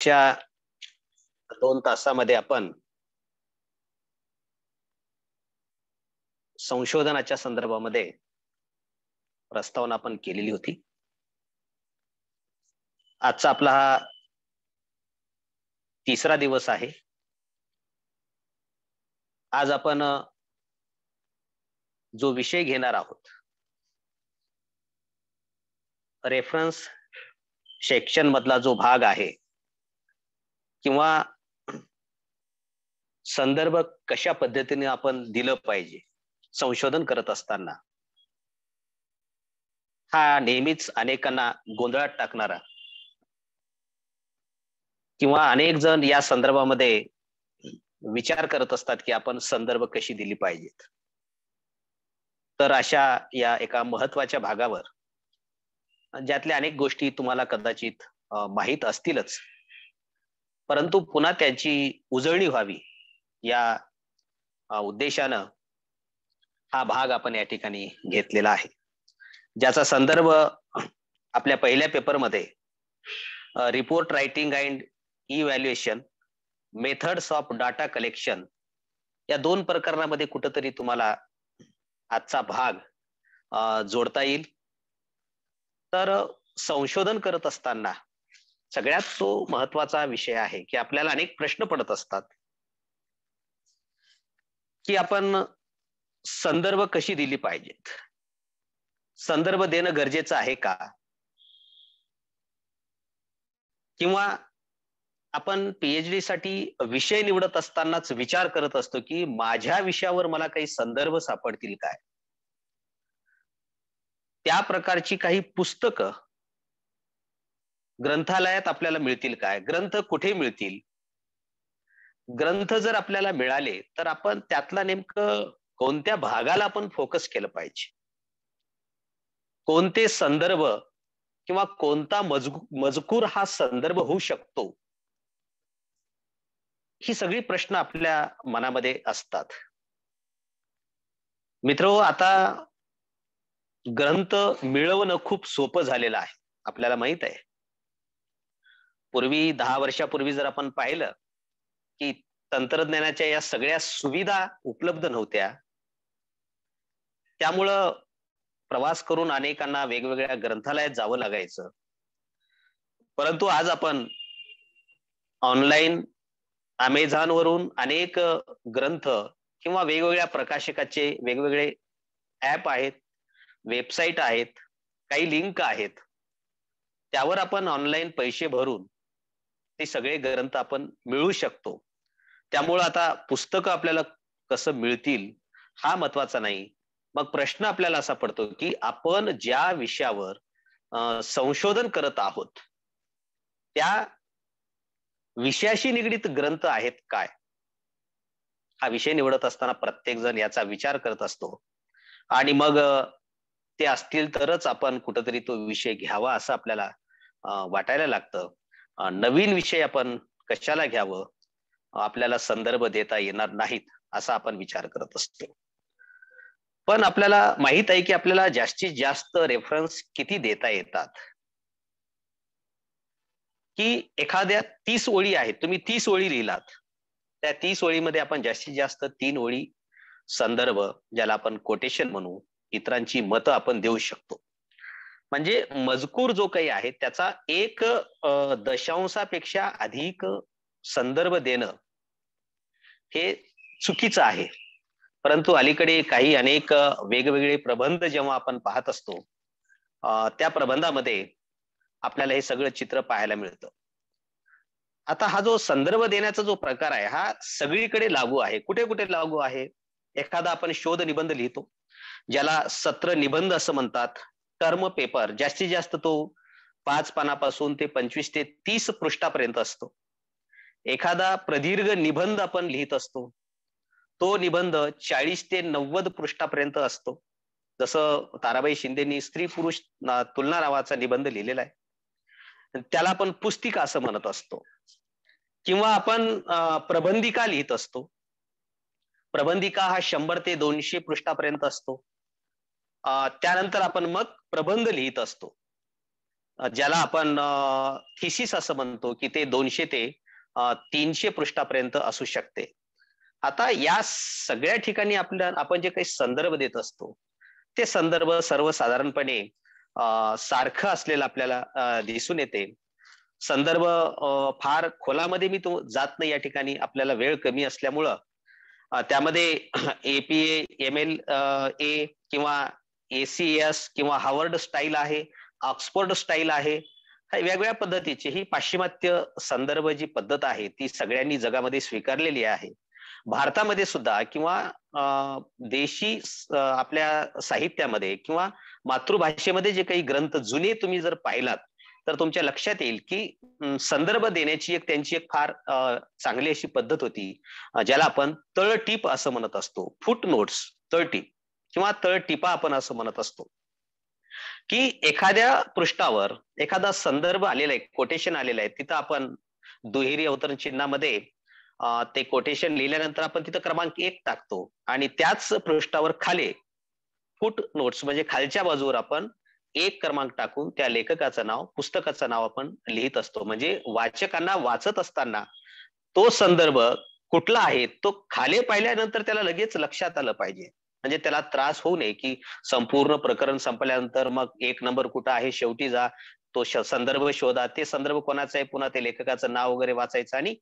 च्या 2 तासामध्ये आपण संशोधनाच्या संदर्भामध्ये प्रस्तावना आपण केलेली होती. आजचा आपला हा तिसरा दिवस आहे. आज आपण जो विषय घेणार आहोत, रेफरन्स सेक्शन मधला जो भाग आहे किंवा संदर्भ कशा पद्धतीने आपण दिलं पाहिजे संशोधन करत असताना, हा नेहमीच अनेकांना गोंधळात टाकणारा किंवा अनेक जण या संदर्भामध्ये विचार करत असतात की आपण संदर्भ कशी दिली पाहिजेत. तर अशा या एका महत्वाच्या भागावर ज्यातल्या अनेक गोष्टी तुम्हाला कदाचित माहीत असतीलच, परंतु पुन्हा त्याची उजळणी व्हावी या उद्देशानं हा भाग आपण या ठिकाणी घेतलेला आहे, ज्याचा संदर्भ आपल्या पहिल्या पेपरमध्ये report writing and evaluation methods of data collection या 2 प्रकरणामध्ये कुठेतरी तुम्हाला आजचा भाग जोडता येईल. तर संशोधन करत असताना सगळ्यात तो महत्वाचा विषय आहे की आपल्याला अनेक प्रश्न पडत असतात की आपण संदर्भ कशी दिली पाहिजेत, संदर्भ देणं गरजेचं आहे का, किंवा आपण पीएचडी साठी विषय निवडत असतानाच विचार करत असतो की माझ्या विषयावर मला काही संदर्भ सापडतील काय. त्या प्रकारची काही पुस्तकं ग्रंथालयात आपल्याला मिळतील काय, ग्रंथ कुठे मिळतील, ग्रंथ जर आपल्याला मिळाले तर आपण त्यातला नेमकं कोणत्या भागाला आपण फोकस केलं पाहिजे, कोणते संदर्भ किंवा कोणता मजकूर हा संदर्भ होऊ शकतो, ही सगळी प्रश्न आपल्या मनामध्ये असतात. मित्रो, आता ग्रंथ मिळवणं खूप सोपं झालेलं आहे, आपल्याला माहित आहे. पूर्वी 10 वर्षापूर्वी जर आपण पाहिलं की तंत्रज्ञानाच्या या सगळ्या सुविधा उपलब्ध नव्हत्या, त्यामुळं प्रवास करून अनेकांना वेगवेगळ्या ग्रंथालयात जावं लागायचं. परंतु आज आपण ऑनलाईन अमेझॉन वरून अनेक ग्रंथ किंवा वेगवेगळ्या प्रकाशकाचे वेगवेगळे ऍप आहेत, वेबसाईट आहेत, काही लिंक आहेत, त्यावर आपण ऑनलाईन पैसे भरून ते सगळे ग्रंथ आपण मिळवू शकतो. त्यामुळे आता पुस्तकं आपल्याला कसं मिळतील हा महत्वाचा नाही. मग प्रश्न आपल्याला असा पडतो की आपण ज्या विषयावर संशोधन करत आहोत त्या विषयाशी निगडित ग्रंथ आहेत काय, हा विषय निवडत असताना प्रत्येक जण याचा विचार करत असतो. आणि मग ते असतील तरच आपण कुठेतरी तो विषय घ्यावा असं आपल्याला वाटायला लागतं. नवीन विषय आपण कशाला घ्यावं, आपल्याला संदर्भ देता येणार नाहीत असा आपण विचार करत असतो. पण आपल्याला माहित आहे की आपल्याला जास्तीत जास्त रेफरन्स किती देता येतात, की एखाद्या 30 ओळी आहेत, तुम्ही 30 ओळी लिहिलात, त्या 30 ओळीमध्ये आपण जास्तीत जास्त 3 ओळी संदर्भ, ज्याला आपण कोटेशन म्हणू, इतरांची मतं आपण देऊ शकतो. म्हणजे मजकूर जो काही आहे त्याचा 1 दशांशापेक्षा अधिक संदर्भ देणं हे चुकीचं आहे. परंतु अलीकडे काही अनेक वेगवेगळे प्रबंध जेव्हा आपण पाहत असतो, त्या प्रबंधामध्ये आपल्याला हे सगळं चित्र पाहायला मिळतं. आता हा जो संदर्भ देण्याचा जो प्रकार आहे हा सगळीकडे लागू आहे. कुठे कुठे लागू आहे, एखादा आपण शोध निबंध लिहितो, ज्याला सत्र निबंध असं म्हणतात. टर्म पेपर जास्तीत जास्त तो 5 पानापासून ते 25 ते 30 पृष्ठापर्यंत असतो. एखादा प्रदीर्घ निबंध आपण लिहित असतो, तो निबंध 40 ते 90 पृष्ठापर्यंत असतो. जसं ताराबाई शिंदेनी स्त्री पुरुष तुलना नावाचा निबंध लिहिलेला आहे, त्याला आपण पुस्तिका असं म्हणत असतो. किंवा आपण प्रबंधिका लिहित असतो, प्रबंधिका हा 100 ते 200 पृष्ठापर्यंत असतो. त्यानंतर आपण मग प्रबंध लिहित असतो. ज्याला आपण थिसिस असं म्हणतो, की ते 200 ते 300 पृष्ठापर्यंत असू शकते. आता या सगळ्या ठिकाणी आपण जे काही संदर्भ देत असतो, ते संदर्भ सर्वसाधारणपणे सारखं असलेलं आपल्याला दिसून येते. संदर्भ फार खोलामध्ये मी तो जात नाही या ठिकाणी, आपल्याला वेळ कमी असल्यामुळं. त्यामध्ये APA, MLA किंवा ACS किंवा हार्वर्ड स्टाईल आहे, ऑक्सफोर्ड स्टाईल आहे. वेगवेगळ्या पद्धतीची ही पाश्चिमात्य संदर्भ जी पद्धत आहे ती सगळ्यांनी जगामध्ये स्वीकारलेली आहे. भारतामध्ये सुद्धा किंवा देशी आपल्या साहित्यामध्ये किंवा मातृभाषेमध्ये जे काही ग्रंथ जुने तुम्ही जर पाहिलात, तर तुमच्या लक्षात येईल की संदर्भ देण्याची त्यांची एक फार चांगली अशी पद्धत होती, ज्याला आपण तळटीप असं म्हणत असतो. फुट नोट्स, तळटीप किंवा तळटीपा आपण असं म्हणत असतो, की एखाद्या पृष्ठावर एखादा संदर्भ आलेला आहे, कोटेशन आलेलं आहे, तिथं आपण दुहेरी अवतरण चिन्हामध्ये ते कोटेशन लिहिल्यानंतर आपण तिथं क्रमांक 1 टाकतो आणि त्याच पृष्ठावर खाली फुट नोट्स म्हणजे खालच्या बाजूवर आपण 1 क्रमांक टाकून त्या लेखकाचं नाव, पुस्तकाचं नाव आपण लिहित असतो. म्हणजे वाचकांना वाचत असताना तो संदर्भ कुठला आहे तो खाली पाहिल्यानंतर त्याला लगेच लक्षात आलं पाहिजे. म्हणजे त्याला त्रास होऊ नये, की संपूर्ण प्रकरण संपल्यानंतर मग 1 नंबर कुठं आहे शेवटी जा, तो संदर्भ शोधा, ते संदर्भ कोणाचा आहे, पुन्हा ते लेखकाचं नाव वगैरे वाचायचं आणि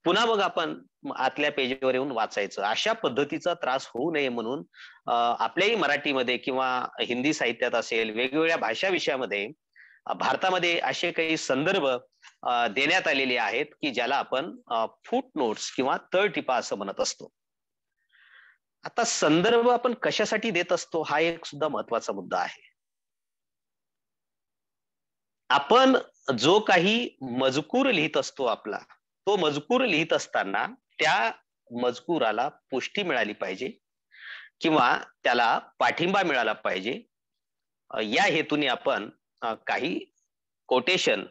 पुन्हा मग आपण आतल्या पेजवर येऊन वाचायचं. अशा पद्धतीचा त्रास होऊ नये म्हणून आपल्याही मराठीमध्ये किंवा हिंदी साहित्यात असेल, वेगवेगळ्या भाषा विषयामध्ये भारतामध्ये असे काही संदर्भ देण्यात आलेले आहेत, की ज्याला आपण फुट नोट्स किंवा तळटीपा असं म्हणत असतो. आता संदर्भ आपण कशासाठी देत असतो हा एक सुद्धा महत्वाचा मुद्दा आहे. आपण जो काही मजकूर लिहित असतो आपला, तो मजकूर लिहित असताना त्या मजकुराला पुष्टी मिळाली पाहिजे किंवा त्याला पाठिंबा मिळाला पाहिजे. या हेतूने आपण काही कोटेशन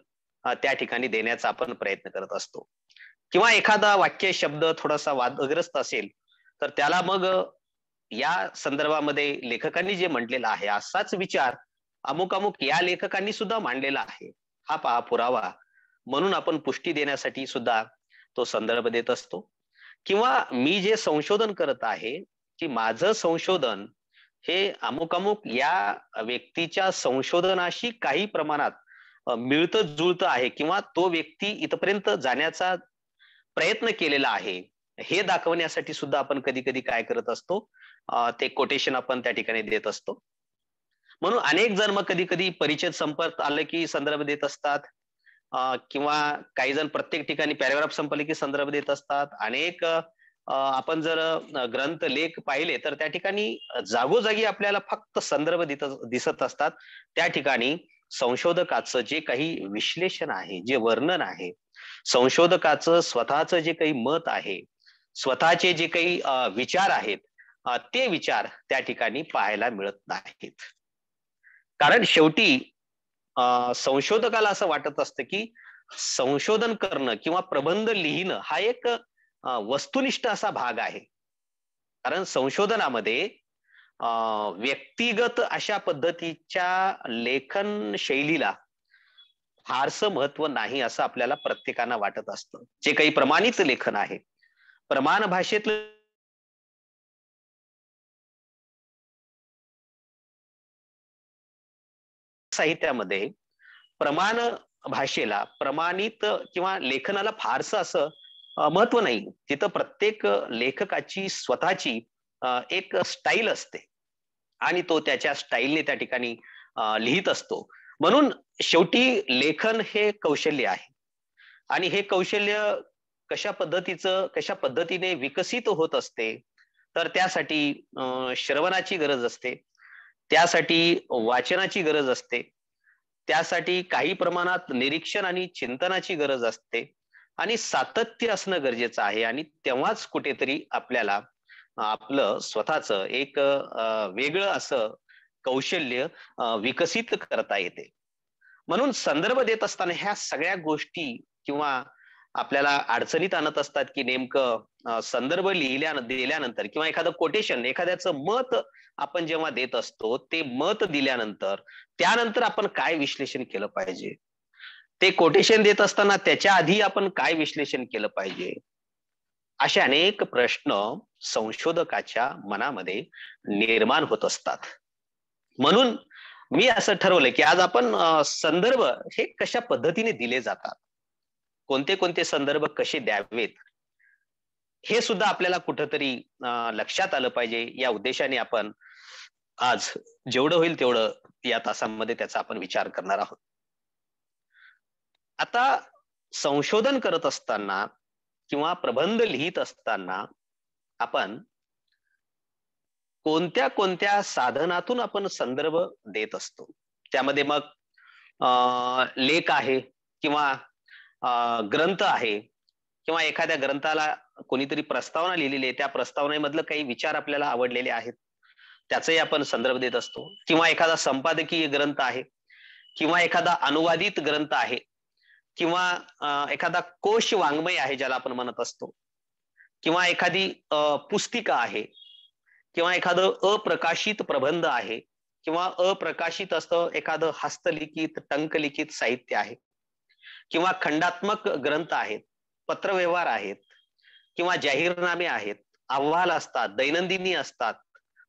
त्या ठिकाणी देण्याचा आपण प्रयत्न करत असतो. किंवा एखादा वाक्य शब्द थोडासा वादग्रस्त असेल, तर त्याला मग या संदर्भामध्ये लेखकांनी जे म्हटलेलं आहे असाच विचार अमुक-अमुक या लेखकांनी सुद्धा मांडलेला आहे. हा पहा पुरावा म्हणून आपण पुष्टी देण्यासाठी सुद्धा तो संदर्भ देत असतो. किंवा मी जे संशोधन करत आहे, की माझं संशोधन हे अमुक-अमुक या व्यक्तीच्या संशोधनाशी काही प्रमाणात मिळतं जुळतं आहे किंवा तो व्यक्ती इथपर्यंत जाण्याचा प्रयत्न केलेला आहे. हे दाखवण्यासाठी सुद्धा आपण कधी-कधी काय करत असतो, ते कोटेशन आपण त्या ठिकाणी देत असतो. म्हणून अनेक जण मग कधी-कधी परिच्छेद संपत आलं की संदर्भ देत असतात. किंवा काही जण प्रत्येक ठिकाणी पॅराग्राफ संपले की संदर्भ देत असतात. अनेक आपण जर ग्रंथ लेख पाहिले तर त्या ठिकाणी जागोजागी आपल्याला फक्त संदर्भ दिसत असतात. त्या ठिकाणी संशोधकाचं जे काही विश्लेषण आहे, जे वर्णन आहे, संशोधकाचं स्वतःचं जे काही मत आहे, स्वतःचे जे काही विचार आहेत, ते विचार त्या ठिकाणी पाहायला मिळत नाहीत. कारण शेवटी संशोधकाला असं वाटत असतं की संशोधन करणं किंवा प्रबंध लिहिणं हा एक वस्तुनिष्ठ असा भाग आहे. कारण संशोधनामध्ये व्यक्तिगत अशा पद्धतीच्या लेखन शैलीला फारसं महत्व नाही असं आपल्याला प्रत्येकाला वाटत असतं. जे काही प्रमाणित लेखन आहे, प्रमाण भाषेतलं साहित्यामध्ये प्रमाण भाषेला, प्रमाणित किंवा लेखनाला फारसं असं महत्व नाही. तिथं प्रत्येक लेखकाची स्वतःची एक स्टाईल असते आणि तो त्याच्या स्टाईलने त्या ठिकाणी लिहित असतो. म्हणून शेवटी लेखन हे कौशल्य आहे आणि हे कौशल्य कशा पद्धतीने विकसित होत असते, तर त्यासाठी श्रवणाची गरज असते, त्यासाठी वाचनाची गरज असते, त्यासाठी काही प्रमाणात निरीक्षण आणि चिंतनाची गरज असते आणि सातत्य असणं गरजेचं आहे आणि तेव्हाच कुठेतरी आपल्याला आपलं स्वतःचं एक वेगळं असं कौशल्य विकसित करता येते. म्हणून संदर्भ देत असताना ह्या सगळ्या गोष्टी किंवा आपल्याला अडचणीत आणत असतात की नेमकं संदर्भ दिल्यानंतर किंवा एखादं कोटेशन, एखाद्याचं मत आपण जेव्हा देत असतो, ते मत दिल्यानंतर त्यानंतर आपण काय विश्लेषण केलं पाहिजे, ते कोटेशन देत असताना त्याच्या आधी आपण काय विश्लेषण केलं पाहिजे, असे अनेक प्रश्न संशोधकाच्या मनामध्ये निर्माण होत असतात. म्हणून मी असं ठरवलं की आज आपण संदर्भ हे कशा पद्धतीने दिले जातात, कोणते कोणते संदर्भ कसे द्यावेत, हे सुद्धा आपल्याला कुठंतरी लक्षात आलं पाहिजे. या उद्देशाने आपण आज जेवढं होईल तेवढं या तासामध्ये त्याचा आपण विचार करणार आहोत. आता संशोधन करत असताना किंवा प्रबंध लिहित असताना आपण कोणत्या कोणत्या साधनातून आपण संदर्भ देत असतो. त्यामध्ये मग लेख आहे किंवा ग्रंथ आहे किंवा एखाद्या ग्रंथाला कोणीतरी प्रस्तावना लिहिलेली आहे, त्या प्रस्तावनेमधलं काही विचार आपल्याला आवडलेले आहेत, त्याचाही आपण संदर्भ देत असतो. किंवा एखादा संपादकीय ग्रंथ आहे किंवा एखादा अनुवादित ग्रंथ आहे किंवा एखादा कोश वाङ्मय आहे ज्याला आपण म्हणत असतो, किंवा एखादी पुस्तिका आहे किंवा एखादं अप्रकाशित प्रबंध आहे किंवा अप्रकाशित असतं एखादं हस्तलिखित टंकलिखित साहित्य आहे किंवा खंडात्मक ग्रंथ आहेत, पत्रव्यवहार आहेत किंवा जाहीरनामे आहेत, अहवाल असतात, दैनंदिनी असतात,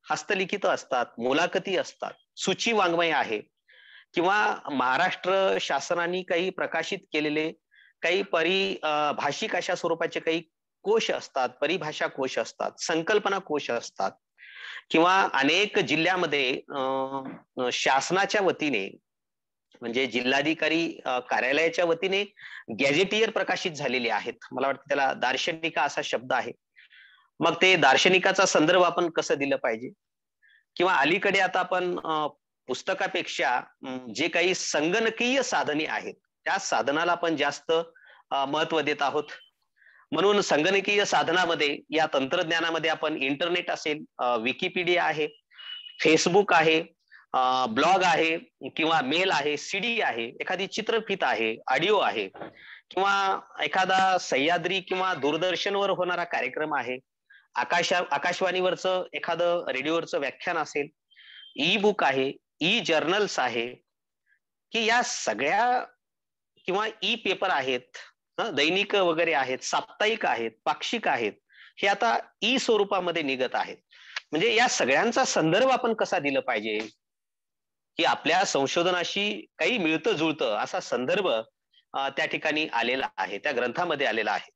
हस्तलिखित असतात, मुलाखती असतात, सूची वाङ्मय आहे किंवा महाराष्ट्र शासनाने काही प्रकाशित केलेले काही भाषिक अशा स्वरूपाचे काही कोश असतात, परिभाषा कोश असतात, संकल्पना कोश असतात किंवा अनेक जिल्ह्यामध्ये शासनाच्या वतीने म्हणजे जिल्हाधिकारी कार्यालयाच्या वतीने गॅजेटियर प्रकाशित झालेले आहेत. मला वाटतं त्याला दार्शनिका असा शब्द आहे. मग ते दार्शनिकाचा संदर्भ आपण कसं दिलं पाहिजे, किंवा अलीकडे आता आपण पुस्तकापेक्षा जे काही संगणकीय साधने आहेत त्या साधनाला आपण जास्त महत्व देत आहोत. म्हणून संगणकीय साधनामध्ये या तंत्रज्ञानामध्ये आपण इंटरनेट असेल, विकिपीडिया आहे, फेसबुक आहे, ब्लॉग आहे किंवा मेल आहे, सीडी आहे, एखादी चित्रफित आहे, ऑडिओ आहे किंवा एखादा सह्याद्री किंवा दूरदर्शनवर होणारा कार्यक्रम आहे, आकाशवाणीवरचं एखादं रेडिओवरचं व्याख्यान असेल, ई बुक आहे, ई जर्नल्स आहे, की या सगळ्या किंवा ई पेपर आहेत, दैनिक वगैरे आहेत, साप्ताहिक आहेत, पाक्षिक आहेत, हे आता ई स्वरूपामध्ये निघत आहेत. म्हणजे या सगळ्यांचा संदर्भ आपण कसा दिला पाहिजे की आपल्या संशोधनाशी काही मिळतं जुळतं असा संदर्भ त्या ठिकाणी आलेला आहे, त्या ग्रंथामध्ये आलेला आहे.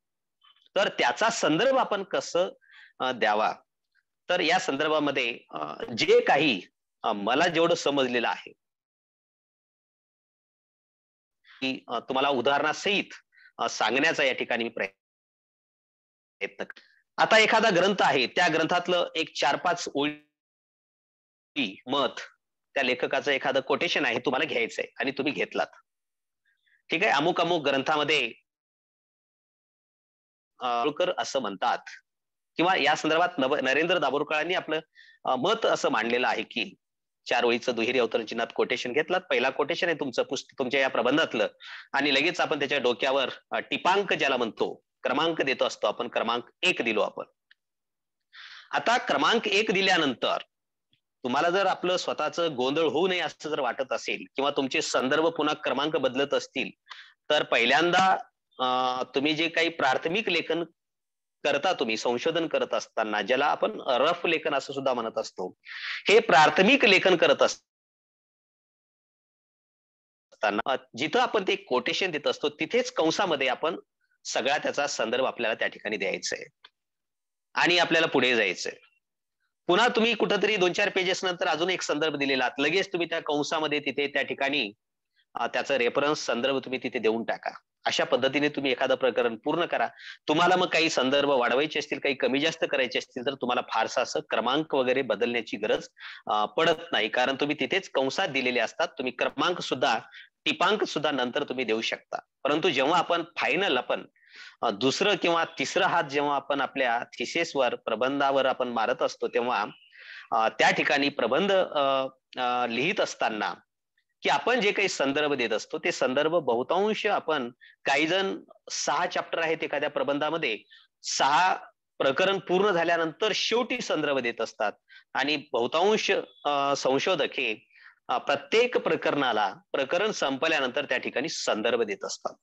तर त्याचा संदर्भ आपण कसं द्यावा, तर या संदर्भामध्ये जे काही मला जेवढं समजलेलं आहे की तुम्हाला उदाहरणासहित सांगण्याचा या ठिकाणी मी प्रयत्न. आता एखादा ग्रंथ आहे, त्या ग्रंथातलं एक 4-5 ओळी मत, त्या लेखकाचं एखादं कोटेशन आहे, तुम्हाला घ्यायचंय आणि तुम्ही घेतलात. ठीक आहे, अमुक अमुक ग्रंथामध्ये असं म्हणतात किंवा या संदर्भात नरेंद्र दाभोळकरांनी आपलं मत असं मांडलेलं आहे की 4 ओळीचं दुहेरी अवतरण चिन्हात कोटेशन घेतलात, पहिला कोटेशन आहे तुमच्या या प्रबंधातलं, आणि लगेच आपण त्याच्या डोक्यावर टिपांक ज्याला म्हणतो, क्रमांक देतो असतो आपण, क्रमांक 1 दिलो आपण. आता क्रमांक 1 दिल्यानंतर तुम्हाला जर आपलं स्वतःचं गोंधळ होऊ नये असं जर वाटत असेल किंवा तुमचे संदर्भ पुन्हा क्रमांक बदलत असतील, तर पहिल्यांदा तुम्ही जे काही प्राथमिक लेखन करता, तुम्ही संशोधन करत असताना, ज्याला आपण रफ लेखन असं सुद्धा म्हणत असतो, हे प्राथमिक लेखन करत असताना जिथं आपण ते कोटेशन देत असतो तिथेच कंसामध्ये आपण सगळा त्याचा संदर्भ आपल्याला त्या ठिकाणी द्यायचा आहे आणि आपल्याला पुढे जायचंय. पुन्हा तुम्ही कुठंतरी 2-4 पेजेस नंतर अजून एक संदर्भ दिलेला, लगेच तुम्ही त्या कंसामध्ये तिथे त्या ठिकाणी त्याचा रेफरन्स संदर्भ तुम्ही तिथे देऊन टाका. अशा पद्धतीने तुम्ही एखादं प्रकरण पूर्ण करा. तुम्हाला मग काही संदर्भ वाढवायचे असतील, काही कमी जास्त करायचे असतील, तर तुम्हाला फारसा असं क्रमांक वगैरे बदलण्याची गरज पडत नाही, कारण तुम्ही तिथेच कंसात दिलेले असतात. तुम्ही क्रमांक सुद्धा, टिपांक सुद्धा नंतर तुम्ही देऊ शकता. परंतु जेव्हा आपण फायनल आपण दुसरं किंवा तिसरं हात जेव्हा आपण आपल्या थिसिसवर, प्रबंधावर आपण मारत असतो, तेव्हा त्या ठिकाणी प्रबंध लिहित असताना की आपण जे काही संदर्भ देत असतो ते संदर्भ बहुतांश आपण, काही जण 6 चॅप्टर आहेत एखाद्या प्रबंधामध्ये, 6 प्रकरण पूर्ण झाल्यानंतर शेवटी संदर्भ देत असतात आणि बहुतांश संशोधक हे प्रत्येक प्रकरणाला प्रकरण संपल्यानंतर त्या ठिकाणी संदर्भ देत असतात.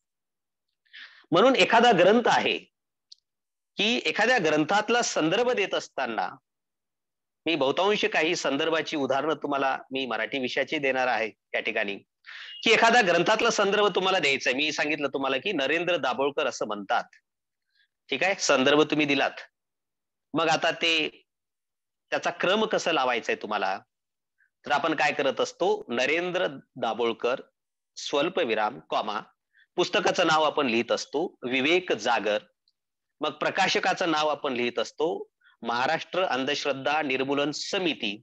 म्हणून एखादा ग्रंथ आहे की एखाद्या ग्रंथातला संदर्भ देत असताना मी बहुतांश काही संदर्भाची उदाहरणं तुम्हाला मी मराठी विषयाची देणार आहे त्या ठिकाणी, की एखाद्या ग्रंथातला संदर्भ तुम्हाला द्यायचा आहे. मी सांगितलं तुम्हाला की नरेंद्र दाभोळकर असं म्हणतात, ठीक आहे, संदर्भ तुम्ही दिलात. मग आता ते त्याचा क्रम कसा लावायचा आहे तुम्हाला, तर आपण काय करत असतो, नरेंद्र दाभोळकर स्वल्पविराम कॉमा, पुस्तकाचं नाव आपण लिहित असतो विवेक जागर, मग प्रकाशकाचं नाव आपण लिहित असतो महाराष्ट्र अंधश्रद्धा निर्मूलन समिती,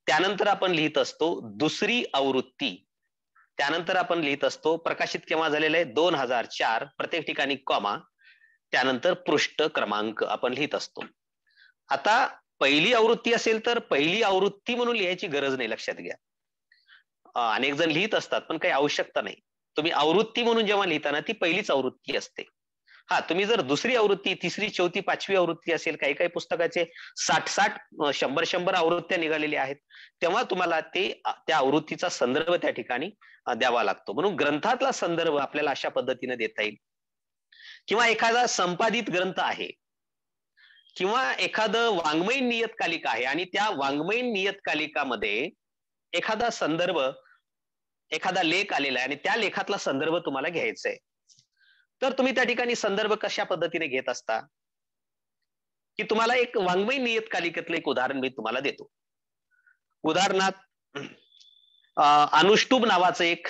त्यानंतर आपण लिहित असतो दुसरी आवृत्ती, त्यानंतर आपण लिहित असतो प्रकाशित केव्हा झालेलं आहे 2004, प्रत्येक ठिकाणी कॉमा, त्यानंतर पृष्ठ क्रमांक आपण लिहित असतो. आता पहिली आवृत्ती असेल तर पहिली आवृत्ती म्हणून लिहायची गरज नाही, लक्षात घ्या. अनेक जण लिहित असतात पण काही आवश्यकता नाही. तुम्ही आवृत्ती म्हणून जेव्हा लिहिताना ती पहिलीच आवृत्ती असते. हा, तुम्ही जर दुसरी आवृत्ती, तिसरी, चौथी, पाचवी आवृत्ती असेल, काही काही पुस्तकाचे 60 100 आवृत्त्या निघालेल्या आहेत, तेव्हा तुम्हाला ते त्या आवृत्तीचा संदर्भ त्या ठिकाणी द्यावा लागतो. म्हणून ग्रंथातला संदर्भ आपल्याला अशा पद्धतीने देता येईल. किंवा एखादा संपादित ग्रंथ आहे किंवा एखादं वाङ्मयीन नियतकालिका आहे आणि त्या वाङ्मयीन नियतकालिकामध्ये एखादा संदर्भ, एखादा लेख आलेला आहे आणि त्या लेखातला संदर्भ तुम्हाला घ्यायचा आहे, तर तुम्ही त्या ठिकाणी संदर्भ कशा पद्धतीने घेत असता, की तुम्हाला एक वाङ्मयीन नियतकालिकेतलं एक उदाहरण मी तुम्हाला देतो. उदाहरणार्थ अनुष्टुभ नावाचं एक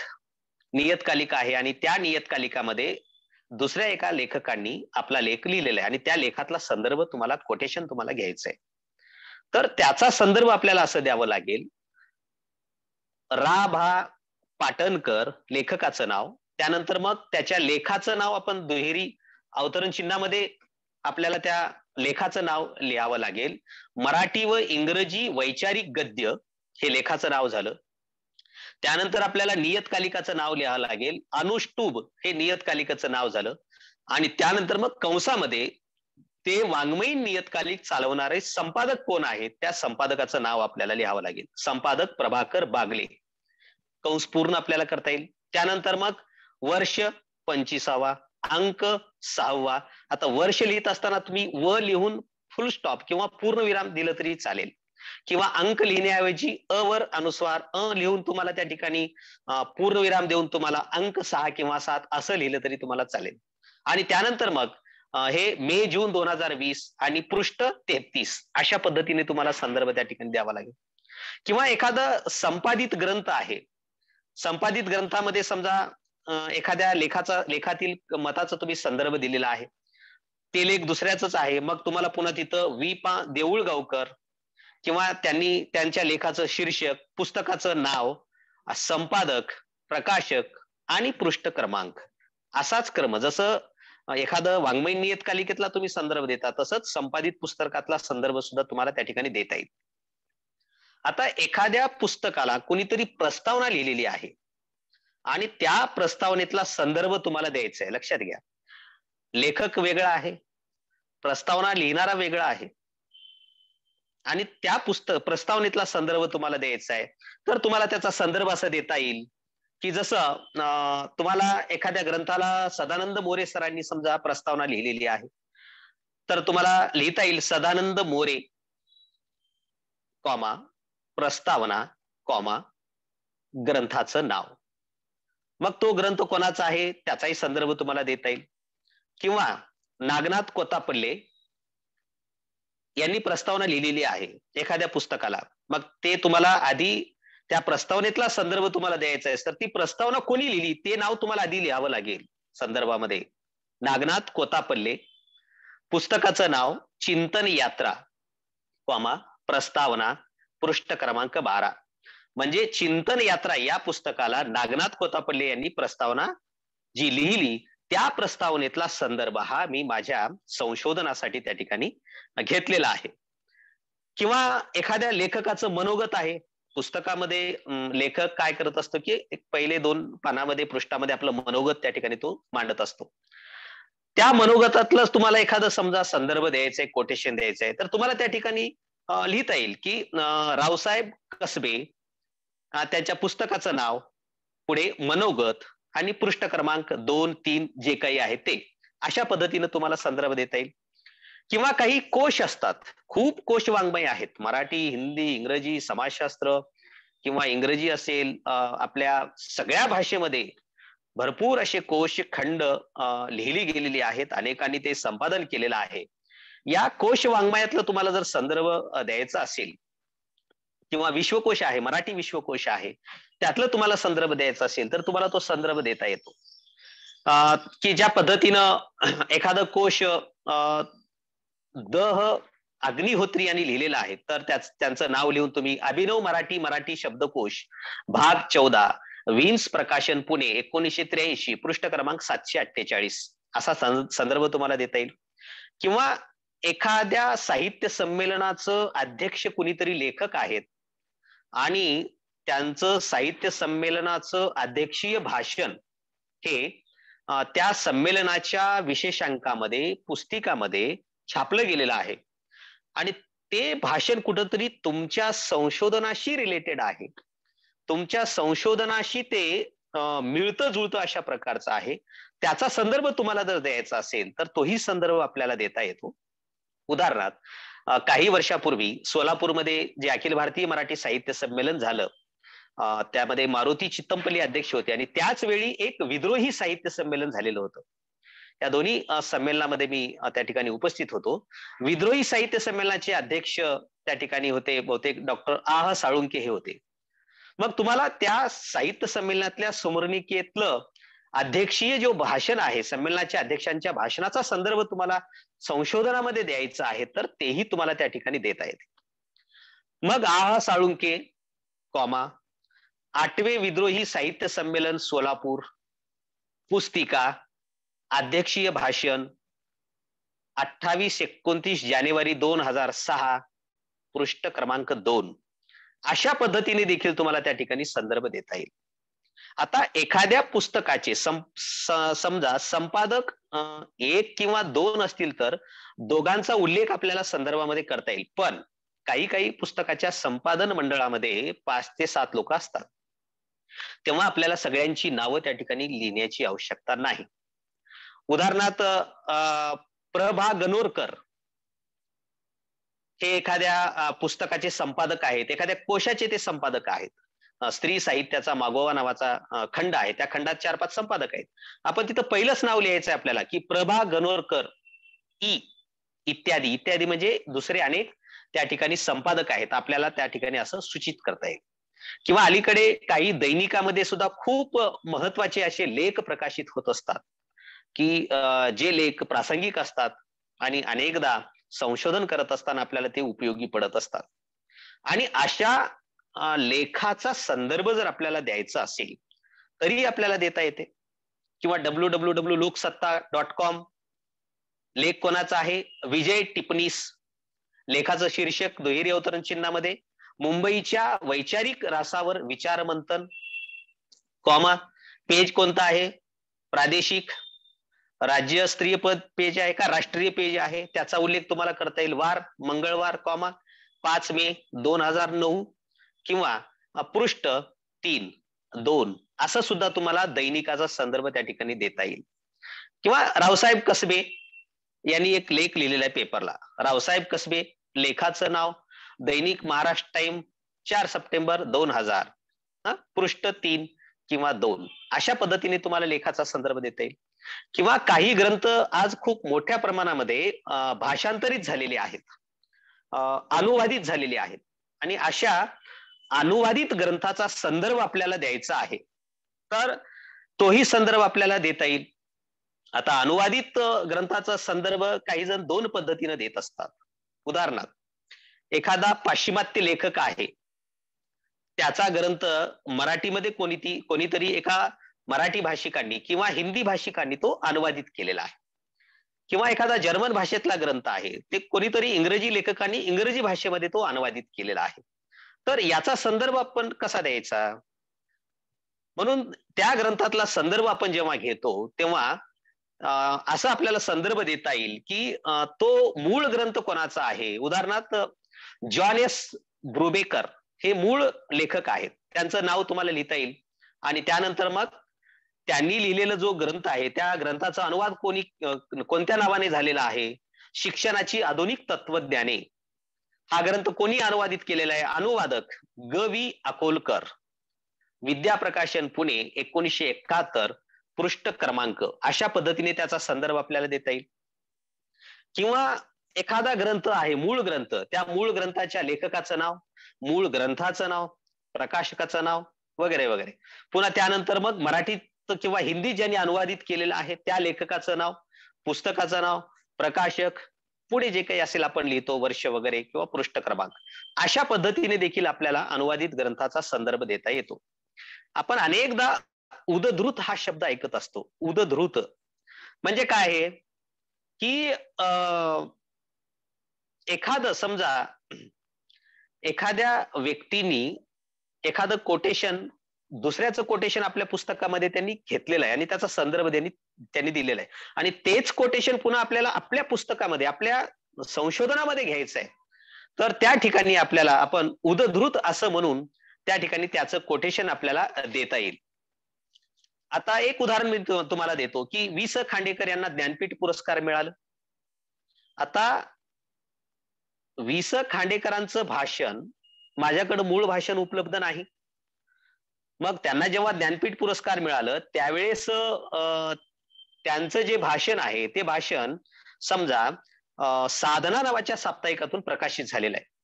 नियतकालिका आहे आणि त्या नियतकालिकामध्ये दुसऱ्या एका लेखकांनी आपला लेख लिहिलेला आहे आणि त्या लेखातला संदर्भ तुम्हाला, कोटेशन तुम्हाला घ्यायचं आहे. तर त्याचा संदर्भ आपल्याला असं द्यावं लागेल, रा भा पाटणकर लेखकाचं नाव, त्यानंतर मग त्याच्या लेखाचं नाव आपण दुहेरी अवतरण चिन्हामध्ये आपल्याला त्या लेखाचं नाव लिहावं लागेल. मराठी व इंग्रजी वैचारिक गद्य हे लेखाचं नाव झालं. त्यानंतर आपल्याला नियतकालिकाचं नाव लिहावं लागेल, अनुष्टुभ हे नियतकालिकाचं नाव झालं आणि त्यानंतर मग कंसामध्ये ते वाङ्मयीन नियतकालिक चालवणारे संपादक कोण आहेत त्या संपादकाचं नाव आपल्याला लिहावं लागेल. संपादक प्रभाकर बागले, कंस पूर्ण आपल्याला करता येईल. त्यानंतर मग वर्ष 25वा, अंक 6वा. आता वर्ष लिहित असताना तुम्ही व लिहून फुल स्टॉप किंवा पूर्णविराम दिलं तरी चालेल, किंवा अंक लिहिण्याऐवजी अ वर अनुस्वार अ लिहून तुम्हाला त्या ठिकाणी पूर्णविराम देऊन तुम्हाला अंक 6 किंवा 7 असं लिहिलं तरी तुम्हाला चालेल. आणि त्यानंतर मग हे मे जून 2020 आणि पृष्ठ 33 अशा पद्धतीने तुम्हाला संदर्भ त्या ठिकाणी द्यावा लागेल. किंवा एखादा संपादित ग्रंथ आहे, संपादित ग्रंथामध्ये समजा एखाद्या लेखातील मताचा तुम्ही संदर्भ दिलेला आहे, ते लेख दुसऱ्याच आहे, मग तुम्हाला पुन्हा तिथं वि पा देऊळगावकर किंवा त्यांनी त्यांच्या लेखाचं शीर्षक, पुस्तकाचं नाव, संपादक, प्रकाशक आणि पृष्ठ क्रमांक असाच क्रम, जसं एखादं वाङ्मयीन नियतकालिकेतला तुम्ही संदर्भ देता तसंच संपादित पुस्तकातला संदर्भ सुद्धा तुम्हाला त्या ठिकाणी देता येईल. आता एखाद्या पुस्तकाला कोणीतरी प्रस्तावना लिहिलेली आहे आणि त्या प्रस्तावनेतला संदर्भ तुम्हाला द्यायचा आहे. लक्षात घ्या, लेखक वेगळा आहे, प्रस्तावना लिहिणारा वेगळा आहे आणि त्या प्रस्तावनेतला संदर्भ तुम्हाला द्यायचा आहे. तर तुम्हाला त्याचा संदर्भ असा देता येईल की जसं तुम्हाला एखाद्या ग्रंथाला सदानंद मोरे सरांनी समजा प्रस्तावना लिहिलेली आहे, तर तुम्हाला लिहिता येईल सदानंद मोरे कॉमा प्रस्तावना कॉमा ग्रंथाचं नाव. मग तो ग्रंथ कोणाचा आहे त्याचाही संदर्भ तुम्हाला देता येईल. किंवा नागनाथ कोतापल्ले यांनी प्रस्तावना लिहिलेली आहे एखाद्या पुस्तकाला, मग ते तुम्हाला आधी त्या प्रस्तावनेतला संदर्भ तुम्हाला द्यायचा आहे, तर ती प्रस्तावना कोणी लिहिली ते नाव तुम्हाला आधी लिहावं लागेल संदर्भामध्ये. नागनाथ कोतापल्ले, पुस्तकाचं नाव चिंतन यात्रा कॉमा प्रस्तावना पृष्ठ क्रमांक 12. म्हणजे चिंतन यात्रा या पुस्तकाला नागनाथ कोतापल्ले यांनी प्रस्तावना जी लिहिली त्या प्रस्तावनेतला संदर्भ हा मी माझ्या संशोधनासाठी त्या ठिकाणी घेतलेला आहे. किंवा एखाद्या लेखकाचं मनोगत आहे, पुस्तकामध्ये लेखक काय करत असतो की एक पहिले 2 पानामध्ये पृष्ठामध्ये आपलं मनोगत त्या ठिकाणी तो मांडत असतो. त्या मनोगतातलंच तुम्हाला एखादं समजा संदर्भ द्यायचा कोटेशन द्यायचंय, तर तुम्हाला त्या ठिकाणी लिहिता येईल की रावसाहेब कसबे त्यांच्या पुस्तकाचं नाव, पुढे मनोगत आणि पृष्ठ क्रमांक 2-3 जे काही आहे ते. अशा पद्धतीने तुम्हाला संदर्भ देता येईल. किंवा काही कोश असतात. खूप कोश वाङ्मय आहेत. मराठी, हिंदी, इंग्रजी, समाजशास्त्र किंवा इंग्रजी असेल, आपल्या सगळ्या भाषेमध्ये भरपूर असे कोश खंड लिहिली गेलेली आहेत. अनेकांनी ते संपादन केलेलं आहे. या कोश वाङ्मयातलं तुम्हाला जर संदर्भ द्यायचा असेल किंवा विश्वकोश आहे, मराठी विश्वकोश आहे, त्यातलं तुम्हाला संदर्भ द्यायचा असेल, तर तुम्हाला तो संदर्भ देता येतो. की ज्या पद्धतीनं एखादं कोश द. अग्निहोत्री यांनी लिहिलेलं आहे, तर त्यांचं नाव लिहून तुम्ही अभिनव मराठी शब्दकोश भाग 14 विन्स प्रकाशन पुणे 1983 पृष्ठ क्रमांक 748 असा संदर्भ तुम्हाला देता येईल. किंवा एखाद्या साहित्य संमेलनाचं अध्यक्ष कुणीतरी लेखक आहेत आणि त्यांचं साहित्य संमेलनाचं अध्यक्षीय भाषण हे त्या संमेलनाच्या विशेषांकामध्ये पुस्तिकामध्ये छापलं गेलेलं आहे आणि ते भाषण कुठंतरी तुमच्या संशोधनाशी रिलेटेड आहे, तुमच्या संशोधनाशी ते मिळतं जुळतं अशा प्रकारचं आहे, त्याचा संदर्भ तुम्हाला जर द्यायचा असेल तर तोही संदर्भ आपल्याला देता येतो. उदाहरणार्थ काही वर्षापूर्वी सोलापूरमध्ये जे अखिल भारतीय मराठी साहित्य संमेलन झालं, त्यामध्ये मारुती चित्तमपल्ली अध्यक्ष होते आणि त्याच वेळी एक विद्रोही साहित्य संमेलन झालेलं होतं. या दोन्ही संमेलनामध्ये मी त्या ठिकाणी उपस्थित होतो. विद्रोही साहित्य संमेलनाचे अध्यक्ष त्या ठिकाणी होते, बहुतेक डॉक्टर आह साळुंके हे होते. मग तुम्हाला त्या साहित्य संमेलनातल्या स्मरणिकेतलं अध्यक्षीय जो भाषण आहे, संमेलनाच्या अध्यक्षांच्या भाषणाचा संदर्भ तुम्हाला संशोधनामध्ये द्यायचा आहे, तर तेही तुम्हाला त्या ठिकाणी देता येते. मग आह साळुंके कॉमा 8वे विद्रोही साहित्य संमेलन सोलापूर, पुस्तिका, अध्यक्षीय भाषण 28-29 जानेवारी 2006 पृष्ठ क्रमांक 2 अशा पद्धतीने देखील तुम्हाला त्या ठिकाणी संदर्भ देता येईल. आता एखाद्या पुस्तकाचे समजा संपादक 1 किंवा 2 असतील तर दोघांचा उल्लेख आपल्याला संदर्भामध्ये करता येईल, पण काही काही पुस्तकाच्या संपादन मंडळामध्ये 5 ते 7 लोक असतात, तेव्हा आपल्याला सगळ्यांची नावं त्या ठिकाणी लिहिण्याची आवश्यकता नाही. उदाहरणार्थ प्रभा गणोरकर हे एखाद्या पुस्तकाचे संपादक आहेत, एखाद्या कोशाचे ते संपादक आहेत. स्त्री साहित्याचा मागोवा नावाचा खंड आहे, त्या खंडात 4-5 संपादक आहेत. आपण तिथं पहिलंच नाव लिहायचंय आपल्याला की प्रभा गणोरकर इत्यादी इत्यादी, म्हणजे दुसरे अनेक त्या ठिकाणी संपादक आहेत, आपल्याला त्या ठिकाणी असं सूचित करता येईल. किंवा अलीकडे काही दैनिकामध्ये सुद्धा खूप महत्वाचे असे लेख प्रकाशित होत असतात की जे लेख प्रासंगिक असतात आणि अनेकदा संशोधन करत असताना आपल्याला ते उपयोगी पडत असतात. आणि अशा लेखाचा संदर्भ जर आपल्याला द्यायचा असेल तरी आपल्याला देता येते. किंवा www.लोकसत्ता.com लेख कोणाचा आहे, विजय टिपणीस, लेखाचं शीर्षक दुहेरी अवतरण चिन्हामध्ये मुंबईच्या वैचारिक रासावर विचारमंथन, कॉमा पेज कोणता आहे, प्रादेशिक राज्यस्तरीय पद पेज आहे का राष्ट्रीय पेज आहे, त्याचा उल्लेख तुम्हाला करता येईल. वार मंगळवार, कॉमा 5 मे 2009 किंवा पृष्ठ 3-2 असं सुद्धा तुम्हाला दैनिकाचा संदर्भ त्या ठिकाणी देता येईल. किंवा रावसाहेब कसबे यांनी एक लेख लिहिलेला आहे पेपरला, रावसाहेब कसबे, लेखाचं नाव दैनिक महाराष्ट्र टाइम 4 सप्टेंबर 2000 पृष्ठ 3 किंवा 2 अशा पद्धतीने तुम्हाला लेखाचा संदर्भ देता येईल. किंवा काही ग्रंथ आज खूप मोठ्या प्रमाणामध्ये भाषांतरित झालेले आहेत, अनुवादित झालेले आहेत आणि अशा अनुवादित ग्रंथाचा संदर्भ आपल्याला द्यायचा आहे तर तोही संदर्भ आपल्याला देता येईल. आता अनुवादित ग्रंथाचा संदर्भ काही जण 2 पद्धतीने देत असतात. उदाहरणार्थ एखादा पाश्चिमात्य लेखक आहे, त्याचा ग्रंथ मराठीमध्ये कोणीतरी एका मराठी भाषिकांनी किंवा हिंदी भाषिकांनी तो अनुवादित केलेला आहे. किंवा एखादा जर्मन भाषेतला ग्रंथ आहे, ते कोणीतरी इंग्रजी लेखकांनी इंग्रजी भाषेमध्ये तो अनुवादित केलेला आहे. तर याचा संदर्भ आपण कसा द्यायचा? म्हणून त्या ग्रंथातला संदर्भ आपण जेव्हा घेतो तेव्हा असा आपल्याला संदर्भ देता येईल की तो मूळ ग्रंथ कोणाचा आहे. उदाहरणार्थ जॉन एस ब्रुबेकर हे मूळ लेखक आहेत, त्यांचं नाव तुम्हाला लिहिता येईल. आणि त्यानंतर मग त्यांनी लिहिलेला जो ग्रंथ आहे त्या ग्रंथाचा अनुवाद कोणत्या नावाने झालेला आहे. शिक्षणाची आधुनिक तत्वज्ञाने हा ग्रंथ कोणी अनुवादित केलेला आहे? अनुवादक ग.वी. अकोलकर, विद्या प्रकाशन पुणे 1971, पृष्ठ क्रमांक. अशा पद्धतीने त्याचा संदर्भ आपल्याला देता येईल. किंवा एखादा ग्रंथ आहे मूळ ग्रंथ, त्या मूळ ग्रंथाच्या लेखकाचं नाव, मूळ ग्रंथाचं नाव, प्रकाशकाचं नाव वगैरे वगैरे. पुन्हा त्यानंतर मग मराठीत किंवा हिंदीत ज्यांनी अनुवादित केलेलं आहे त्या लेखकाचं नाव, पुस्तकाचं नाव, प्रकाशक, पुढे जे काही असेल आपण लिहितो वर्ष वगैरे किंवा पृष्ठ क्रमांक. अशा पद्धतीने देखील आपल्याला अनुवादित ग्रंथाचा संदर्भ देता येतो. आपण अनेकदा उदधृत हा शब्द ऐकत असतो. उदधृत म्हणजे काय आहे की एखादं समजा एखाद्या व्यक्तीनी एखादं कोटेशन, दुसऱ्याचं कोटेशन आपल्या पुस्तकामध्ये त्यांनी घेतलेलं आहे आणि त्याचा संदर्भ त्यांनी दिलेला आहे आणि तेच कोटेशन पुन्हा आपल्याला आपल्या पुस्तकामध्ये आपल्या संशोधनामध्ये घ्यायचं आहे. तर त्या ठिकाणी आपल्याला आपण उदधृत असं म्हणून त्या ठिकाणी त्याचं कोटेशन आपल्याला देता येईल. आता एक उदाहरण मी तुम्हाला देतो की वि.स. खांडेकर यांना ज्ञानपीठ पुरस्कार मिळाला. आता वि.स. खांडेकरांचं भाषण माझ्याकडे मूळ भाषण उपलब्ध नाही. मग त्यांना जेव्हा ज्ञानपीठ पुरस्कार मिळालं त्यावेळेस त्यांचं जे भाषण आहे ते भाषण समजा साधना नावाच्या साप्ताहिकातून प्रकाशित झालेलं आहे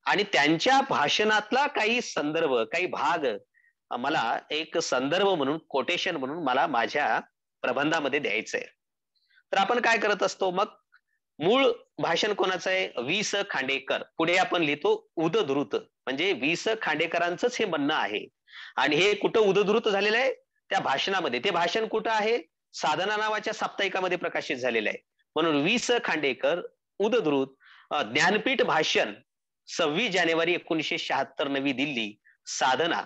आणि त्यांच्या भाषणातला काही संदर्भ, काही भाग मला एक संदर्भ म्हणून, कोटेशन म्हणून मला माझ्या प्रबंधामध्ये द्यायचं आहे. तर आपण काय करत असतो, मग मूळ भाषण कोणाचं आहे? वि.स. खांडेकर. पुढे आपण लिहितो उदधृत, म्हणजे वि.स. खांडेकरांचंच हे म्हणणं आहे आणि हे कुठं उदधृत झालेलं आहे? त्या भाषणामध्ये. ते भाषण कुठं आहे? साधना नावाच्या साप्ताहिकामध्ये प्रकाशित झालेलं आहे. म्हणून वि.स. खांडेकर उदधृत ज्ञानपीठ भाषण 26 जानेवारी 1976, नवी दिल्ली. साधना,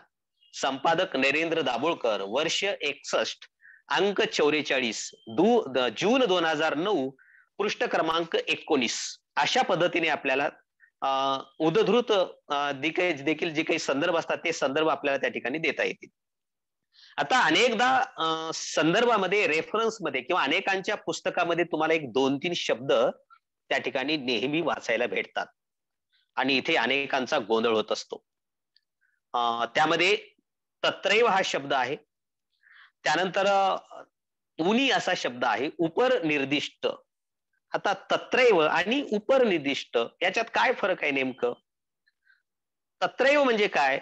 संपादक नरेंद्र दाभोळकर, वर्ष 61, अंक 44, जून 2009, पृष्ठ क्रमांक 19. अशा पद्धतीने आपल्याला उदधृत देखील जे काही संदर्भ असतात ते संदर्भ आपल्याला त्या ठिकाणी देता येतील. आता अनेकदा संदर्भामध्ये, रेफरन्समध्ये किंवा अनेकांच्या पुस्तकामध्ये तुम्हाला एक 2-3 शब्द त्या ठिकाणी नेहमी वाचायला भेटतात आणि इथे अनेकांचा गोंधळ होत असतो. त्यामध्ये तत्रैव हा शब्द आहे, त्यानंतर उनी असा शब्द आहे, उपरनिर्दिष्ट. आता तत्रैव आणि उपरनिर्दिष्ट याच्यात काय फरक आहे नेमकं? तत्रैव म्हणजे काय?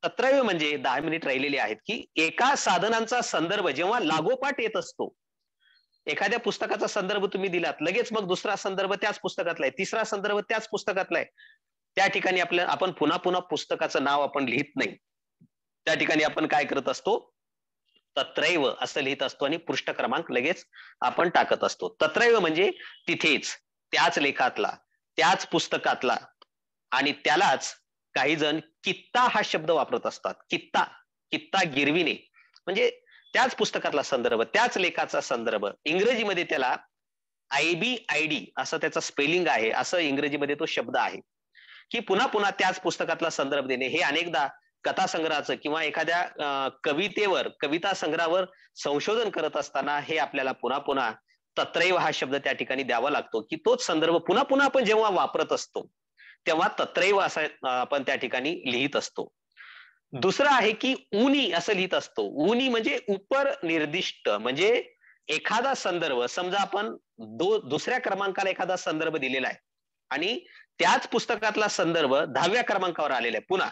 तत्रैव म्हणजे 10 मिनिट राहिलेले आहेत की एका साधनांचा संदर्भ जेव्हा लागोपाठ येत असतो, एखाद्या पुस्तकाचा संदर्भ तुम्ही दिलात, लगेच मग दुसरा संदर्भ त्याच पुस्तकातला आहे, तिसरा संदर्भ त्याच पुस्तकातला आहे, त्या ठिकाणी आपण पुन्हा पुन्हा पुस्तकाचं नाव आपण लिहित नाही. त्या ठिकाणी आपण काय करत असतो? तत्रैव असं लिहित असतो आणि पृष्ठ क्रमांक लगेच आपण टाकत असतो. तत्रैव म्हणजे तिथेच, त्याच लेखातला, त्याच पुस्तकातला. आणि त्यालाच काही जण कित्ता हा शब्द वापरत असतात. कित्ता, कित्ता गिरविणे म्हणजे त्याच पुस्तकातला संदर्भ, त्याच लेखाचा संदर्भ. इंग्रजीमध्ये त्याला IBID असं त्याचं स्पेलिंग आहे, असं इंग्रजीमध्ये तो शब्द आहे की पुन्हा पुन्हा त्याच पुस्तकातला संदर्भ देणे. हे अनेकदा कथा संग्रहाचं किंवा एखाद्या कवितेवर, कविता संग्रहावर संशोधन करत असताना हे आपल्याला पुन्हा पुन्हा तत्रैव हा शब्द त्या ठिकाणी द्यावा लागतो की तोच संदर्भ पुन्हा पुन्हा आपण जेव्हा वापरत असतो तेव्हा तत्रैव असं आपण त्या ठिकाणी लिहित असतो. दुसरं आहे की उनी असं लिहित असतो. उनी म्हणजे उपरनिर्दिष्ट, म्हणजे एखादा संदर्भ, समजा आपण दुसऱ्या क्रमांकाला एखादा संदर्भ दिलेला आहे आणि त्याच पुस्तकातला संदर्भ 10व्या क्रमांकावर आलेला आहे पुन्हा,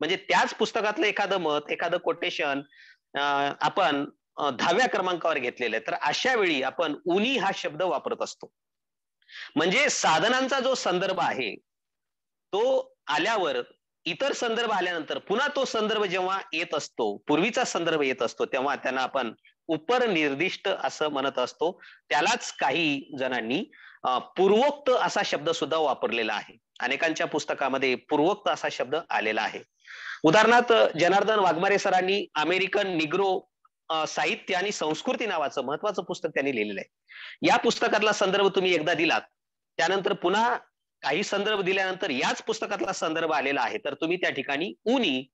म्हणजे त्याच पुस्तकातलं एखादं मत, एखादं कोटेशन आपण 10व्या क्रमांकावर घेतलेलं आहे, तर अशा वेळी आपण उनी हा शब्द वापरत असतो. म्हणजे साधनांचा जो संदर्भ आहे तो आल्यावर, इतर संदर्भ आल्यानंतर पुन्हा तो संदर्भ जेव्हा येत असतो, पूर्वीचा संदर्भ येत असतो, तेव्हा त्यांना आपण उपनिर्दिष्ट असं म्हणत असतो. त्यालाच काही जणांनी पूर्वोक्त असा शब्द सुद्धा वापरलेला आहे. अनेकांच्या पुस्तकामध्ये पूर्वोक्त असा शब्द आलेला आहे. उदाहरणार्थ जनार्दन वाघमारे सरांनी अमेरिकन निग्रो साहित्य आणि संस्कृती नावाचं महत्वाचं पुस्तक त्यांनी लिहिलेलं आहे. या पुस्तकातला संदर्भ तुम्ही एकदा दिलात, त्यानंतर पुन्हा काही संदर्भ दिल्यानंतर याच पुस्तकातला संदर्भ आलेला आहे, तर तुम्ही त्या ठिकाणी उनी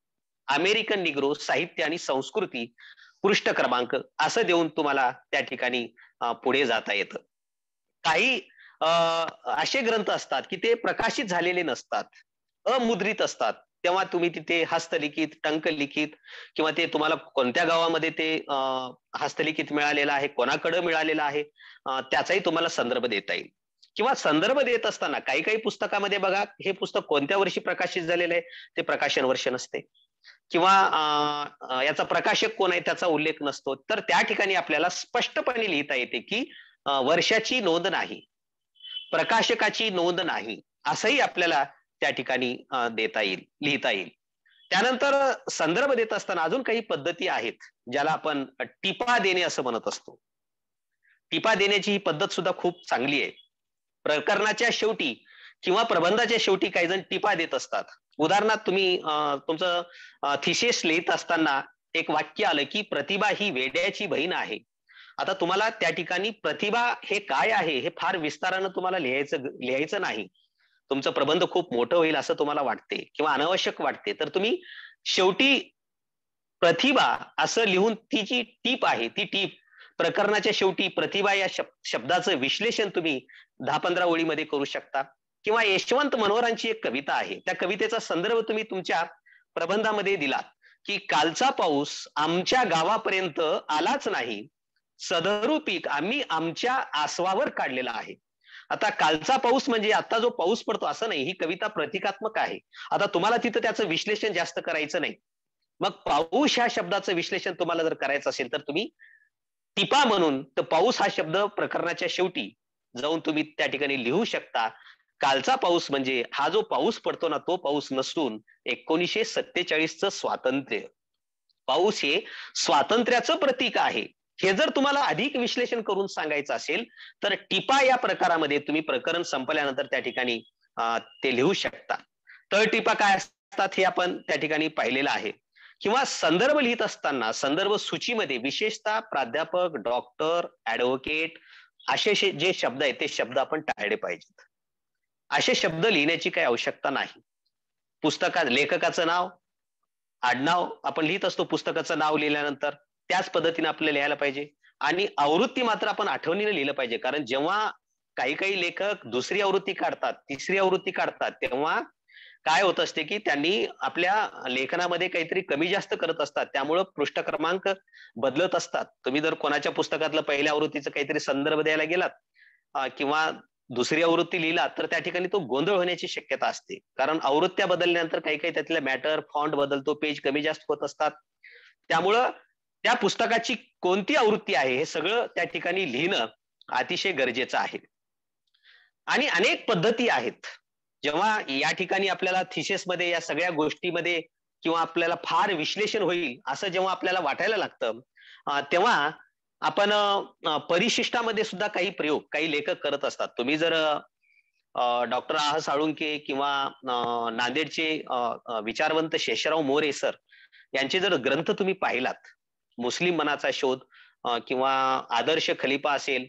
अमेरिकन निग्रो साहित्य आणि संस्कृती पृष्ठ क्रमांक असं देऊन तुम्हाला त्या ठिकाणी पुढे जाता येतं. काही असे ग्रंथ असतात की ते प्रकाशित झालेले नसतात, अमुद्रित असतात. तेव्हा तुम्ही तिथे हस्तलिखित, टंकलिखित किंवा ते तुम्हाला कोणत्या गावामध्ये ते हस्तलिखित मिळालेलं आहे, कोणाकडे मिळालेलं आहे, त्याचाही तुम्हाला संदर्भ देता येईल. किंवा संदर्भ देत असताना काही काही पुस्तकामध्ये बघा, हे पुस्तक कोणत्या वर्षी प्रकाशित झालेलं आहे ते प्रकाशन वर्ष नसते, किंवा याचा प्रकाशक कोण आहे त्याचा उल्लेख नसतो. तर त्या ठिकाणी आपल्याला स्पष्टपणे लिहिता येते की वर्षाची नोंद नाही, प्रकाशकाची नोंद नाही, असंही आपल्याला त्या ठिकाणी देता येईल, लिहिता येईल. त्यानंतर संदर्भ देत असताना अजून काही पद्धती आहेत, ज्याला आपण टिपा देणे असं म्हणत असतो. टिपा देण्याची ही पद्धत सुद्धा खूप चांगली आहे. प्रकरणाच्या शेवटी किंवा प्रबंधाच्या शेवटी काही जण टिपा देत असतात. उदाहरणार्थ तुम्ही तुमचं थिसिस लिहित असताना एक वाक्य आलं की प्रतिभा ही वेड्याची बहीण आहे. आता तुम्हाला त्या ठिकाणी प्रतिभा हे काय आहे हे फार विस्तारानं तुम्हाला लिहायचं नाही. तुमचं प्रबंध खूप मोठं होईल असं तुम्हाला वाटते किंवा अनावश्यक वाटते, तर तुम्ही शेवटी प्रतिभा असं लिहून ती जी टीप आहे, ती टीप प्रकरणाच्या शेवटी प्रतिभा या शब्दाचं विश्लेषण तुम्ही 10-15 ओळीमध्ये करू शकता. किंवा यशवंत मनोहरांची एक कविता आहे, त्या कवितेचा संदर्भ तुम्ही तुमच्या प्रबंधामध्ये दिलात की कालचा पाऊस आमच्या गावापर्यंत आलाच नाही, सदरू पीक आम्ही आमच्या आसवावर काढलेला आहे. आता कालचा पाऊस म्हणजे आता जो पाऊस पडतो असं नाही, ही कविता प्रतिकात्मक आहे. आता तुम्हाला तिथं त्याचं विश्लेषण जास्त करायचं नाही. मग पाऊस ह्या शब्दाचं विश्लेषण तुम्हाला जर करायचं असेल तर तुम्ही टिपा म्हणून तर पाऊस हा शब्द प्रकरणाच्या शेवटी जाऊन तुम्ही त्या ठिकाणी लिहू शकता. कालचा पाऊस म्हणजे हा जो पाऊस पडतो ना, तो पाऊस नसून 1947चं स्वातंत्र्य. पाऊस हे स्वातंत्र्याचं प्रतीक आहे. हे जर तुम्हाला अधिक विश्लेषण करून सांगायचं असेल तर टिपा या प्रकारामध्ये तुम्ही प्रकरण संपल्यानंतर त्या ठिकाणी ते लिहू शकता. तळटीपा काय असतात हे आपण त्या ठिकाणी पाहिलेलं आहे. किंवा संदर्भ लिहित असताना संदर्भ सूचीमध्ये विशेषतः प्राध्यापक, डॉक्टर, ऍडव्होकेट असे जे शब्द आहेत ते शब्द आपण टाळले पाहिजेत. असे शब्द लिहिण्याची काही आवश्यकता नाही. पुस्तकात लेखकाचं नाव, आडनाव आपण लिहित असतो पुस्तकाचं नाव लिहिल्यानंतर, त्याच पद्धतीने आपल्याला लिहायला पाहिजे. आणि आवृत्ती मात्र आपण आठवणीने लिहिलं पाहिजे, कारण जेव्हा काही काही लेखक दुसरी आवृत्ती काढतात, तिसरी आवृत्ती काढतात, तेव्हा काय होत असते की त्यांनी आपल्या लेखनामध्ये काहीतरी कमी जास्त करत असतात, त्यामुळं पृष्ठ क्रमांक बदलत असतात. तुम्ही जर कोणाच्या पुस्तकातलं पहिल्या आवृत्तीचं काहीतरी संदर्भ द्यायला गेलात किंवा दुसरी आवृत्ती लिहिला तर त्या ठिकाणी तो गोंधळ होण्याची शक्यता असते, कारण आवृत्त्या बदलल्यानंतर काही काही त्यातला मॅटर, फॉन्ट बदलतो, पेज कमी जास्त होत असतात. त्यामुळं त्या पुस्तकाची कोणती आवृत्ती आहे हे सगळं त्या ठिकाणी लिहिणं अतिशय गरजेचं आहे. आणि अनेक पद्धती आहेत. जेव्हा या ठिकाणी आपल्याला थिसिसमध्ये या सगळ्या गोष्टीमध्ये किंवा आपल्याला फार विश्लेषण होईल असं जेव्हा आपल्याला वाटायला लागतं, तेव्हा आपण परिशिष्टामध्ये सुद्धा काही प्रयोग काही लेखक करत असतात. तुम्ही जर डॉक्टर आह साळुंके किंवा नांदेडचे विचारवंत शेषराव मोरे सर यांचे जर ग्रंथ तुम्ही पाहिलात, मुस्लिम मनाचा शोध किंवा आदर्श खलिफा असेल,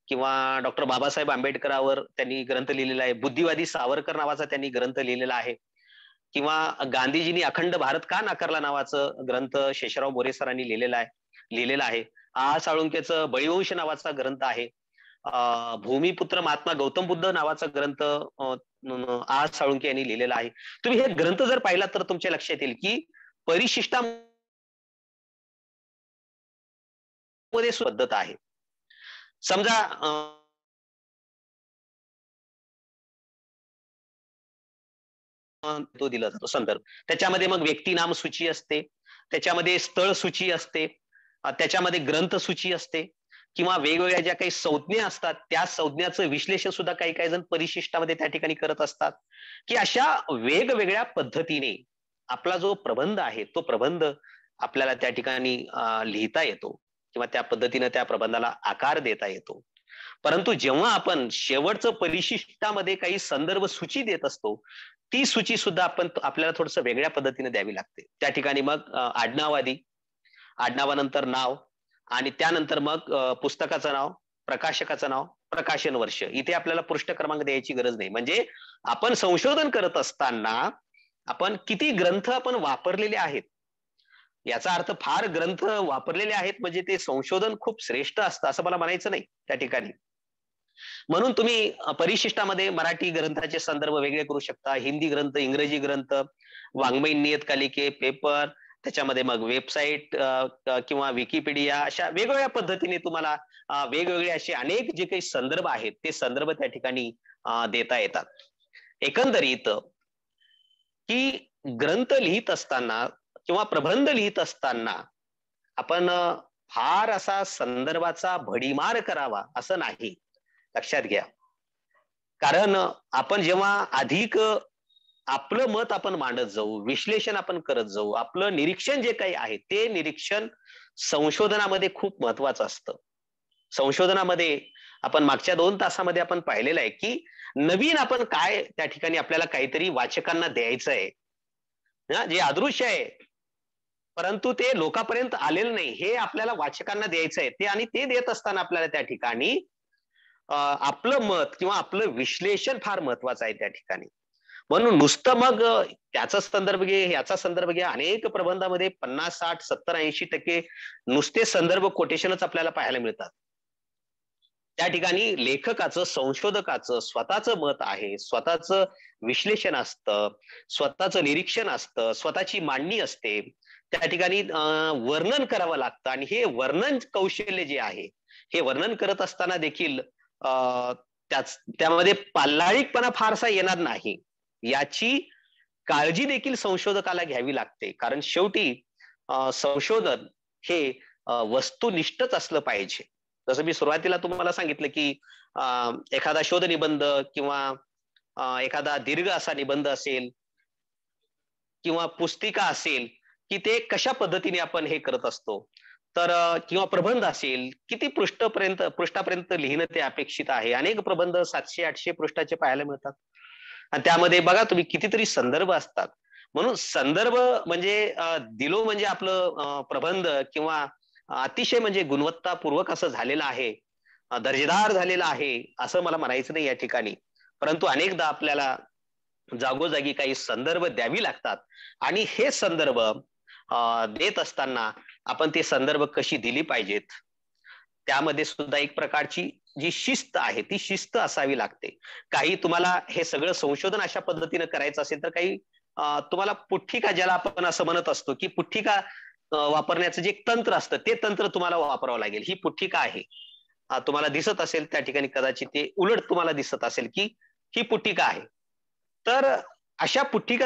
किंवा डॉक्टर बाबासाहेब आंबेडकरांवर त्यांनी ग्रंथ लिहिलेला आहे, बुद्धिवादी सावरकर नावाचा त्यांनी ग्रंथ लिहिलेला आहे, किंवा गांधीजींनी अखंड भारत का नाकारला नावाचं ग्रंथ शेषराव मोरे सरांनी लिहिलेला आहे. आह साळुंकेचं बळीवंश नावाचा ग्रंथ आहे. भूमिपुत्र महात्मा गौतम बुद्ध नावाचा ग्रंथ आह साळुंके यांनी लिहिलेला आहे. तुम्ही हे ग्रंथ जर पाहिलात तर तुमच्या लक्षात येईल की परिशिष्टामध्ये पद्धत आहे. समजा तो दिला जातो संदर्भ, त्याच्यामध्ये मग व्यक्ती नाम सूची असते, त्याच्यामध्ये स्थळ सूची असते, त्याच्यामध्ये ग्रंथ सूची असते, किंवा वेगवेगळ्या ज्या काही संज्ञा असतात त्या संज्ञाचं विश्लेषण सुद्धा काही काही जण परिशिष्टामध्ये त्या ठिकाणी करत असतात. की अशा वेगवेगळ्या पद्धतीने आपला जो प्रबंध आहे तो प्रबंध आपल्याला त्या ठिकाणी लिहिता येतो. किंवा त्या पद्धतीने त्या प्रबंधाला आकार देता येतो. परंतु जेव्हा आपण शेवटचं परिशिष्टामध्ये काही संदर्भ सूची देत असतो, ती सूची सुद्धा आपल्याला थोडंसं वेगळ्या पद्धतीने द्यावी लागते. त्या ठिकाणी मग आडनाव आधी, आडनावानंतर नाव आणि त्यानंतर मग पुस्तकाचं नाव, प्रकाशकाचं नाव, प्रकाशन वर्ष. इथे आपल्याला पृष्ठ क्रमांक द्यायची गरज नाही. म्हणजे आपण संशोधन करत असताना आपण किती ग्रंथ आपण वापरलेले आहेत, याचा अर्थ फार ग्रंथ वापरलेले आहेत म्हणजे ते संशोधन खूप श्रेष्ठ असतं असं मला म्हणायचं नाही त्या ठिकाणी. म्हणून तुम्ही परिशिष्टामध्ये मराठी ग्रंथाचे संदर्भ वेगळे करू शकता, हिंदी ग्रंथ, इंग्रजी ग्रंथ, वाङ्मयीन नियतकालिके, पेपर, त्याच्यामध्ये मग वेबसाईट किंवा विकिपीडिया, अशा वेगवेगळ्या पद्धतीने तुम्हाला वेगवेगळे असे अनेक जे काही संदर्भ आहेत ते संदर्भ त्या ठिकाणी देता येतात. एकंदरीत की ग्रंथ लिहित असताना किंवा प्रबंध लिहित असताना आपण फार असा संदर्भाचा भडीमार करावा असं नाही, लक्षात घ्या. कारण आपण जेव्हा अधिक आपलं मत आपण मांडत जाऊ, विश्लेषण आपण करत जाऊ, आपलं निरीक्षण जे काही आहे ते निरीक्षण संशोधनामध्ये खूप महत्वाचं असतं. संशोधनामध्ये आपण मागच्या 2 तासामध्ये आपण पाहिलेलं आहे की नवीन आपण काय त्या ठिकाणी आपल्याला काहीतरी वाचकांना द्यायचं आहे, जे अदृश्य आहे परंतु ते लोकांपर्यंत आलेलं नाही, हे आपल्याला वाचकांना द्यायचं आहे. ते आणि ते देत असताना आपल्याला त्या ठिकाणी आपलं मत किंवा आपलं विश्लेषण फार महत्वाचं आहे त्या ठिकाणी. म्हणून नुसतं मग त्याचा संदर्भ घे, याचा संदर्भ घे, अनेक प्रबंधामध्ये 50, 60, 70, 80% नुसते संदर्भ कोटेशनच आपल्याला पाहायला मिळतात. त्या ठिकाणी लेखकाचं, संशोधकाचं स्वतःचं मत आहे, स्वतःचं विश्लेषण असतं, स्वतःचं निरीक्षण असतं, स्वतःची मांडणी असते. त्या ठिकाणी वर्णन करावं लागतं आणि हे वर्णन कौशल्य जे आहे, हे वर्णन करत असताना देखील त्यामध्ये पाल्लाळिकपणा फारसा येणार नाही, याची काळजी देखील संशोधकाला घ्यावी लागते. कारण शेवटी संशोधन हे वस्तुनिष्ठच असलं पाहिजे. जसं मी सुरुवातीला तुम्हाला सांगितलं की एखादा शोध निबंध किंवा एखादा दीर्घ असा निबंध असेल किंवा पुस्तिका असेल की ते कशा पद्धतीने आपण हे करत असतो, तर किंवा प्रबंध असेल किती पृष्ठापर्यंत लिहिणं ते अपेक्षित आहे. अनेक प्रबंध 700-800 पृष्ठाचे पाहायला मिळतात आणि त्यामध्ये बघा तुम्ही कितीतरी संदर्भ असतात. म्हणून संदर्भ म्हणजे दिलो म्हणजे आपलं प्रबंध किंवा अतिशय म्हणजे गुणवत्तापूर्वक असं झालेलं आहे, दर्जेदार झालेलं आहे असं मला म्हणायचं नाही या ठिकाणी. परंतु अनेकदा आपल्याला जागोजागी काही संदर्भ द्यावी लागतात आणि हे संदर्भ देत असताना आपण ते संदर्भ कशी दिली पाहिजेत, त्यामध्ये सुद्धा एक प्रकारची जी शिस्त आहे ती शिस्त असावी लागते. काही तुम्हाला हे सगळं संशोधन अशा पद्धतीने करायचं असेल तर काही तुम्हाला पुठ्ठिका, ज्याला आपण असं म्हणत असतो की पुठ्ठिका वापरण्याचं जे एक तंत्र असतं ते तंत्र तुम्हाला वापरावं लागेल. ही पुठ्ठिका आहे, तुम्हाला दिसत असेल त्या ठिकाणी, कदाचित ते उलट तुम्हाला दिसत असेल की ही पुठ्ठिका आहे. तर अशा पुठ्ठिका